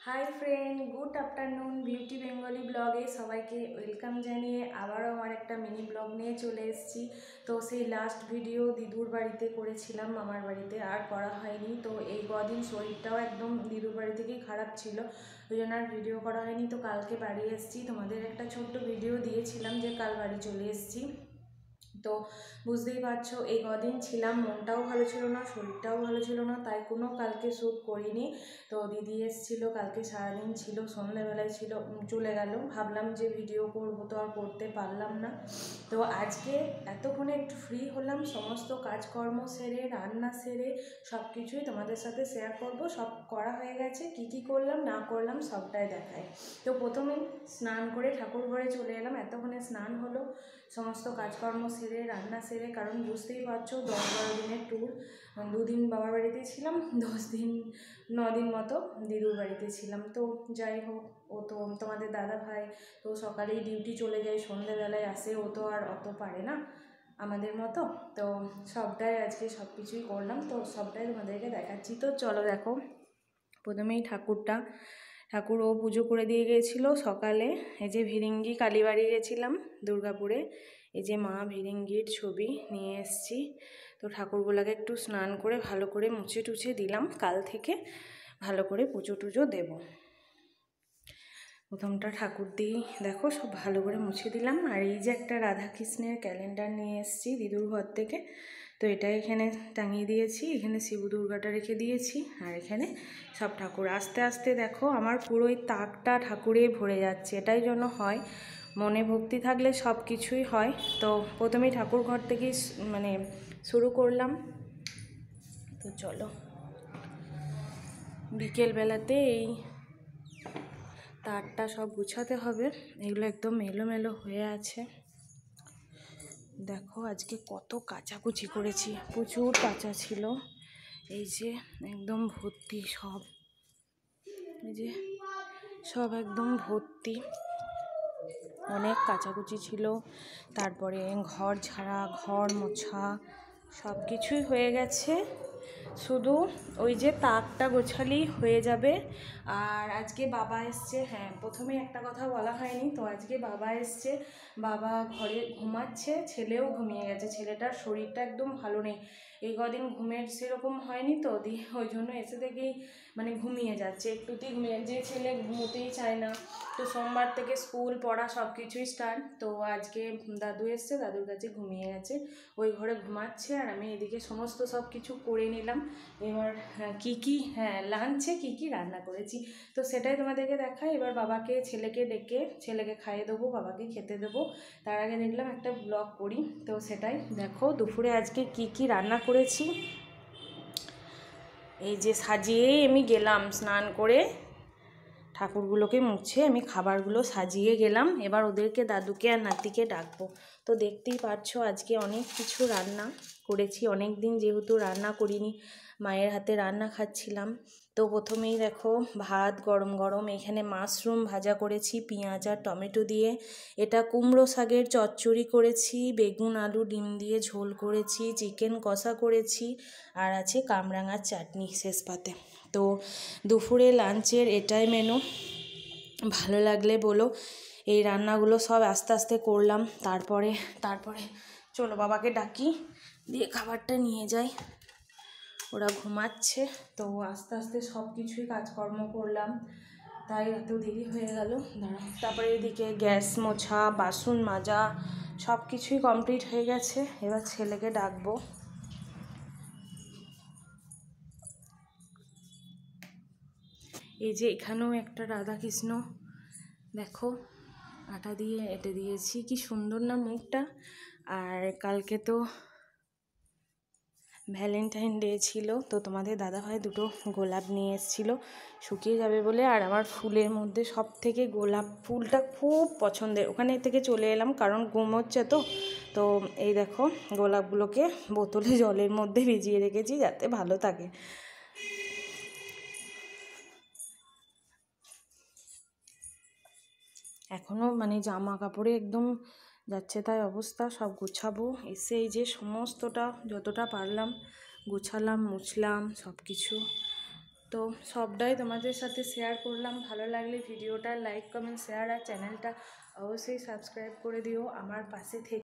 Hi friend, good afternoon. Beauty Bengali ব্লগে সবাইকে welcome জানিয়ে আবারও আমার একটা মিনি ব্লগ নিয়ে চলে এসেছি। তো সেই লাস্ট ভিডিও দিদুর বাড়িতে করেছিলাম, মামার বাড়িতে আর করা হয়নি। তো এই কদিন শরীরটাও একদম দিদুর বাড়ি থেকেই খারাপ ছিল, ওই জন্য আর ভিডিও করা হয়নি। তো কালকে বাড়ি এসেছি, তোমাদের একটা ছোট্ট ভিডিও দিয়েছিলাম যে কাল বাড়ি চলে এসেছি। তো বুঝতেই পারছো এই কদিন ছিলাম, মনটাও ভালো ছিল না, শরীরটাও ভালো ছিল না, তাই কোনো কালকে শ্যুট করিনি। তো দিদি এসেছিলো, কালকে সারাদিন ছিল, সন্ধ্যেবেলায় ছিল চলে গেল। ভাবলাম যে ভিডিও করবো, তো আর করতে পারলাম না। তো আজকে এতক্ষণে একটু ফ্রি হলাম, সমস্ত কাজকর্ম সেরে রান্না সেরে সব কিছুই তোমাদের সাথে শেয়ার করব। সব করা হয়ে গেছে, কি কি করলাম না করলাম সবটাই দেখায়। তো প্রথমেই স্নান করে ঠাকুর ঘরে চলে এলাম, এতক্ষণে স্নান হলো, সমস্ত কাজকর্ম সেরে রান্না সেরে, কারণ বুঝতেই পারছো 10-12 দিনের ট্যুর। 2 দিন বাবার বাড়িতে ছিলাম, 10 দিন 9 দিন মতো দিদুর বাড়িতে ছিলাম। তো যাই হোক, ও তো তোমাদের দাদা ভাই তো সকালেই ডিউটি চলে যায়, সন্ধ্যেবেলায় আসে, ও তো আর অত পারে না আমাদের মতো। তো সবটাই আজকে সব কিছুই করলাম, তো সবটাই তোমাদেরকে দেখাচ্ছি। তো চলো দেখো, প্রথমেই ঠাকুর ও পুজো করে দিয়ে গিয়েছিল সকালে। এই যে ভিরিঙ্গি কালীবাড়ি গেছিলাম দুর্গাপুরে, এই যে মা ভিরিঙ্গির ছবি নিয়ে এসেছি। তো ঠাকুরগুলোকে একটু স্নান করে ভালো করে মুছে টুছে দিলাম, কাল থেকে ভালো করে পুজো টুজো দেবো। প্রথমটা ঠাকুর দিয়ে দেখো সব ভালো করে মুছে দিলাম। আর এই যে একটা রাধাকৃষ্ণের ক্যালেন্ডার নিয়ে এসেছি দিদুর ঘর থেকে, তো এটা এখানে টাঙিয়ে দিয়েছি। এখানে শিব দুর্গাটা রেখে দিয়েছি, আর এখানে সব ঠাকুর। আস্তে আস্তে দেখো আমার পুরো এই তাকটা ঠাকুরে ভরে যাচ্ছে। এটাই জন্য হয়, মনে ভক্তি থাকলে সব কিছুই হয়। তো প্রথমেই ঠাকুর ঘর থেকেই মানে শুরু করলাম। তো চলো, বিকেলবেলাতে এই তারটা সব গুছাতে হবে, এগুলো একদম এলোমেলো হয়ে আছে। দেখো আজকে কত কাচাকুচি করেছি, প্রচুর কাঁচা ছিল। এই যে একদম ভর্তি সব, এই যে সব একদম ভর্তি, অনেক কাচাকুচি ছিল। তারপরে ঘর ঝাড়া, ঘর মোছা সব কিছুই হয়ে গেছে, শুধু ওই যে তাকটা গোছালেই হয়ে যাবে। আর আজকে বাবা এসছে, হ্যাঁ প্রথমে একটা কথা বলা হয়নি, তো আজকে বাবা এসছে। বাবা ঘরে ঘুমাচ্ছে, ছেলেও ঘুমিয়ে গেছে, ছেলেটার শরীরটা একদম ভালো নেই। এই কদিন ঘুমের সেরকম হয়নি, তো দিয়ে ওই জন্য এসে থেকেই মানে ঘুমিয়ে যাচ্ছে, একটুতেই ঘুমিয়ে, যে ছেলে ঘুমোতেই চায় না। তো সোমবার থেকে স্কুল পড়া সব কিছুই স্টার্ট। তো আজকে দাদু এসছে, দাদুর কাছে ঘুমিয়ে গেছে, ওই ঘরে ঘুমাচ্ছে। আর আমি এদিকে সমস্ত সব কিছু করে নিলাম। এবার লাঞ্চে কী কী রান্না করেছি তো সেটাই তোমাদেরকে দেখাই। এবার বাবাকে ছেলেকে ডেকে ছেলেকে খাইয়ে দেবো, বাবাকে খেতে দেবো, তার আগে দেখলাম একটা ব্লগ করি। তো সেটাই দেখো, দুপুরে আজকে কি কি রান্না করেছি। এই যে সাজিয়েই আমি গেলাম, স্নান করে ঠাকুরগুলোকে মুছে আমি খাবারগুলো সাজিয়ে গেলাম। এবার ওদেরকে, দাদুকে আর নাতিকে ডাকবো। তো দেখতেই পাচ্ছো আজকে অনেক কিছু রান্না করেছি, অনেক দিন যেহেতু রান্না করিনি, মায়ের হাতে রান্না খাচ্ছিলাম। তো প্রথমেই দেখো ভাত গরম গরম, এখানে মাশরুম ভাজা করেছি পেঁয়াজ আর টমেটো দিয়ে, এটা কুমড়ো শাকের চচ্চড়ি করেছি, বেগুন আলু ডিম দিয়ে ঝোল করেছি, চিকেন কষা করেছি, আর আছে কামরাঙার চাটনি শেষ পাতে। তো দুপুরে লাঞ্চের এটাই মেনু। ভালো লাগলে বলো। এই রান্নাগুলো সব আস্তে আস্তে করলাম। তারপরে চলো বাবাকে ডাকি, দিয়ে খাবারটা নিয়ে যাই। ওরা ঘুমাচ্ছে, তো আস্তে আস্তে সব কিছুই কাজকর্ম করলাম, তাই এত দেরি হয়ে গেল। তারপরে এদিকে গ্যাস মোছা, বাসন মাজা সব কিছুই কমপ্লিট হয়ে গেছে। এবার ছেলেকে ডাকবো। এই যে এখানেও একটা রাধাকৃষ্ণ দেখো, আটা দিয়ে এঁটে দিয়েছি, কি সুন্দর না মুখটা। আর কালকে তো ভ্যালেন্টাইন ডে ছিল, তো তোমাদের দাদাভাই দুটো গোলাপ নিয়ে এসেছিলো শুকিয়ে যাবে বলে। আর আমার ফুলের মধ্যে সব থেকে গোলাপ ফুলটা খুব পছন্দের, ওখানে থেকে চলে এলাম কারণ ঘুম হচ্ছে। তো এই দেখো গোলাপগুলোকে বোতলে জলের মধ্যে ভিজিয়ে রেখেছি যাতে ভালো থাকে। এখনও মানে জামা কাপড়ে একদম যাচ্ছে তাই অবস্থা, সব গুছাবো। এসে এই যে সমস্তটা যতটা পারলাম গুছালাম, মুছলাম সব কিছু। তো সবটাই তোমাদের সাথে শেয়ার করলাম। ভালো লাগলে ভিডিওটা লাইক কমেন্ট শেয়ার আর চ্যানেলটা অবশ্যই সাবস্ক্রাইব করে দিও, আমার পাশে থেকে।